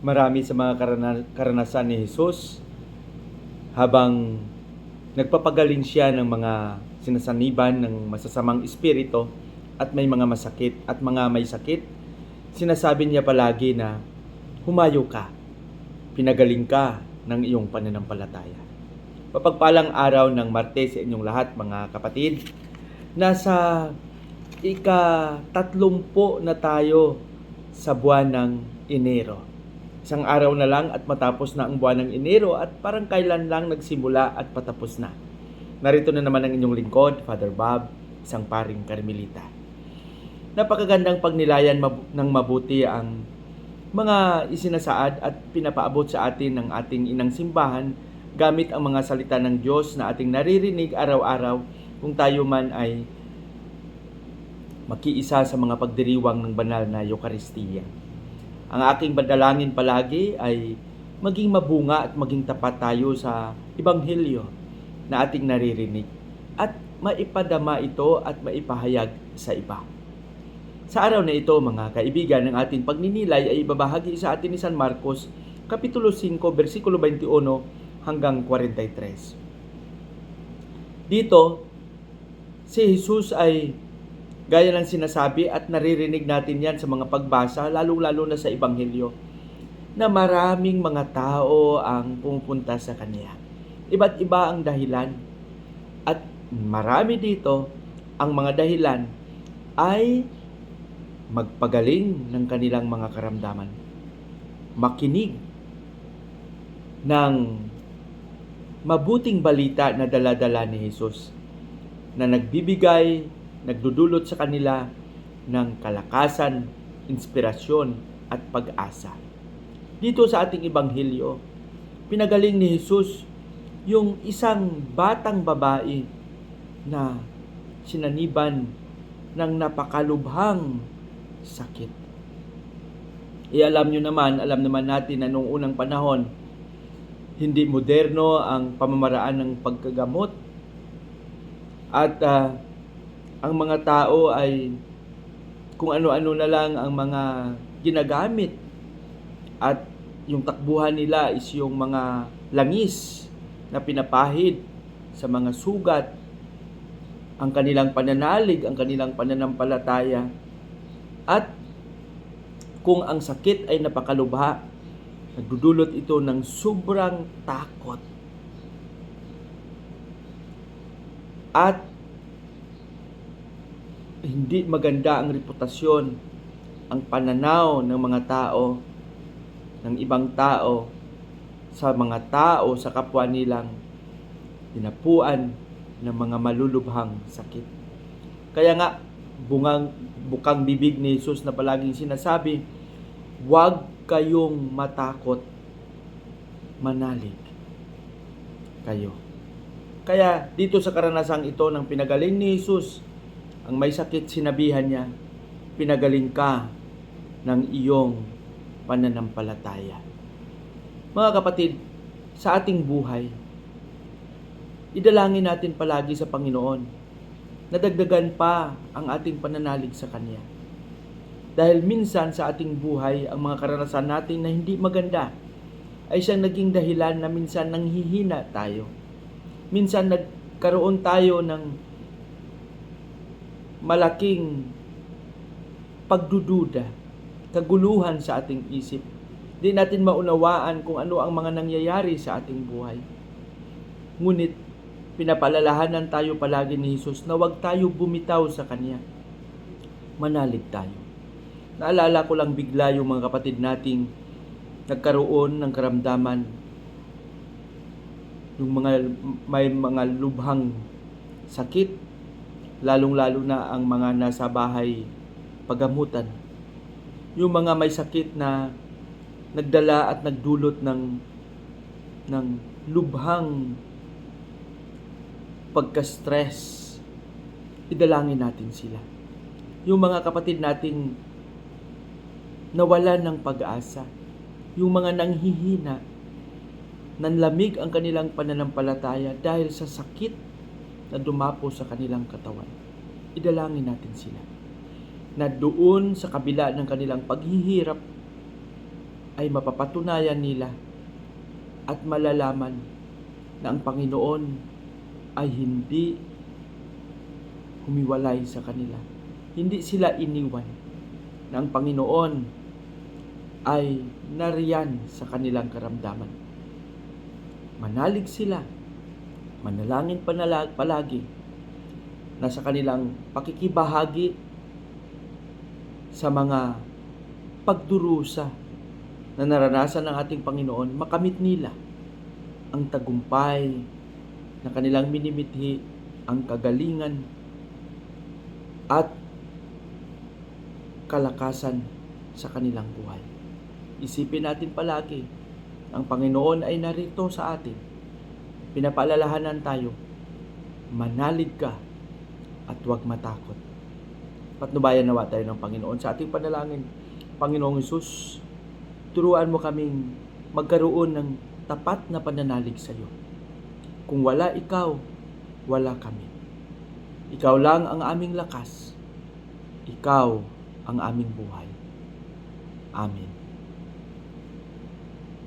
Marami sa mga karanasan ni Jesus habang nagpapagaling siya ng mga sinasaniban ng masasamang espiritu at may mga masakit at mga may sakit. Sinasabi niya palagi na humayo ka, pinagaling ka ng iyong pananampalataya. Mapagpalang araw ng Martes sa inyong lahat mga kapatid. Nasa ika-30 na tayo sa buwan ng Enero. Isang araw na lang at matapos na ang buwan ng Enero at parang kailan lang nagsimula at patapos na. Narito na naman ang inyong lingkod, Father Bob, isang paring Karmelita. Napakagandang pagnilayan ng mabuti ang mga isinasaad at pinapaabot sa atin ng ating inang simbahan gamit ang mga salita ng Diyos na ating naririnig araw-araw kung tayo man ay makiisa sa mga pagdiriwang ng banal na Eucharistia. Ang aking badalangin palagi ay maging mabunga at maging tapat tayo sa Ebanghelyo na ating naririnig at maipadama ito at maipahayag sa iba. Sa araw na ito mga kaibigan, ang ating pagninilay ay ibabahagi sa atin ni San Marcos, Kapitulo 5, versikulo 21 hanggang 43. Dito, si Jesus ay gaya ng sinasabi at naririnig natin yan sa mga pagbasa, lalong-lalo na sa Ebanghelyo, na maraming mga tao ang pumupunta sa Kanya. Iba't iba ang dahilan. At marami dito, ang mga dahilan ay magpagaling ng kanilang mga karamdaman. Makinig ng mabuting balita na dala-dala ni Jesus na nagbibigay, nagdudulot sa kanila ng kalakasan, inspirasyon at pag-asa. Dito sa ating Ebanghelyo, pinagaling ni Jesus yung isang batang babae na sinaniban ng napakalubhang sakit. Alam naman natin na noong unang panahon, hindi moderno ang pamamaraan ng paggagamot at ang mga tao ay kung ano-ano na lang ang mga ginagamit at yung takbuhan nila is yung mga langis na pinapahid sa mga sugat, ang kanilang pananalig, ang kanilang pananampalataya. At kung ang sakit ay napakalubha, nagdudulot ito ng sobrang takot. At hindi maganda ang reputasyon, ang pananaw ng mga tao, ng ibang tao, sa mga tao, sa kapwa nilang tinapuan ng mga malulubhang sakit. Kaya nga, bukang bibig ni Jesus na palaging sinasabi, huwag kayong matakot, manalig kayo. Kaya dito sa karanasang ito ng pinagaling ni Jesus, ang may sakit sinabihan niya, pinagaling ka ng iyong pananampalataya. Mga kapatid, sa ating buhay, idalangin natin palagi sa Panginoon na dagdagan pa ang ating pananalig sa Kanya. Dahil minsan sa ating buhay, ang mga karanasan natin na hindi maganda ay siyang naging dahilan na minsan nanghihina tayo. Minsan nagkaroon tayo ng malaking pagdududa, kaguluhan sa ating isip. Di natin maunawaan kung ano ang mga nangyayari sa ating buhay. Ngunit, pinapalalahanan tayo palagi ni Jesus na huwag tayo bumitaw sa Kanya. Manalig tayo. Naalala ko lang bigla yung mga kapatid nating nagkaroon ng karamdaman, yung may mga lubhang sakit, lalong-lalo na ang mga nasa bahay pagamutan. Yung mga may sakit na nagdala at nagdulot ng lubhang pagka-stress, idalangin natin sila. Yung mga kapatid nating nawalan ng pag-asa, yung mga nanghihina, nanlamig ang kanilang pananampalataya dahil sa sakit na dumapo sa kanilang katawan. Idalangin natin sila na doon sa kabila ng kanilang paghihirap ay mapapatunayan nila at malalaman na ang Panginoon ay hindi humiwalay sa kanila. Hindi sila iniwan, na ang Panginoon ay nariyan sa kanilang karamdaman. Manalig sila, manalangin palagi na sa kanilang pakikibahagi sa mga pagdurusa na naranasan ng ating Panginoon, makamit nila ang tagumpay na kanilang minimithi, ang kagalingan at kalakasan sa kanilang buhay. Isipin natin palagi, ang Panginoon ay narito sa atin. Pinapaalalahanan tayo, manalig ka at huwag matakot. Patnubayan nawa tayo ng Panginoon sa ating panalangin. Panginoong Hesus, turuan mo kaming magkaroon ng tapat na pananalig sa iyo. Kung wala ikaw, wala kami. Ikaw lang ang aming lakas. Ikaw ang aming buhay. Amen.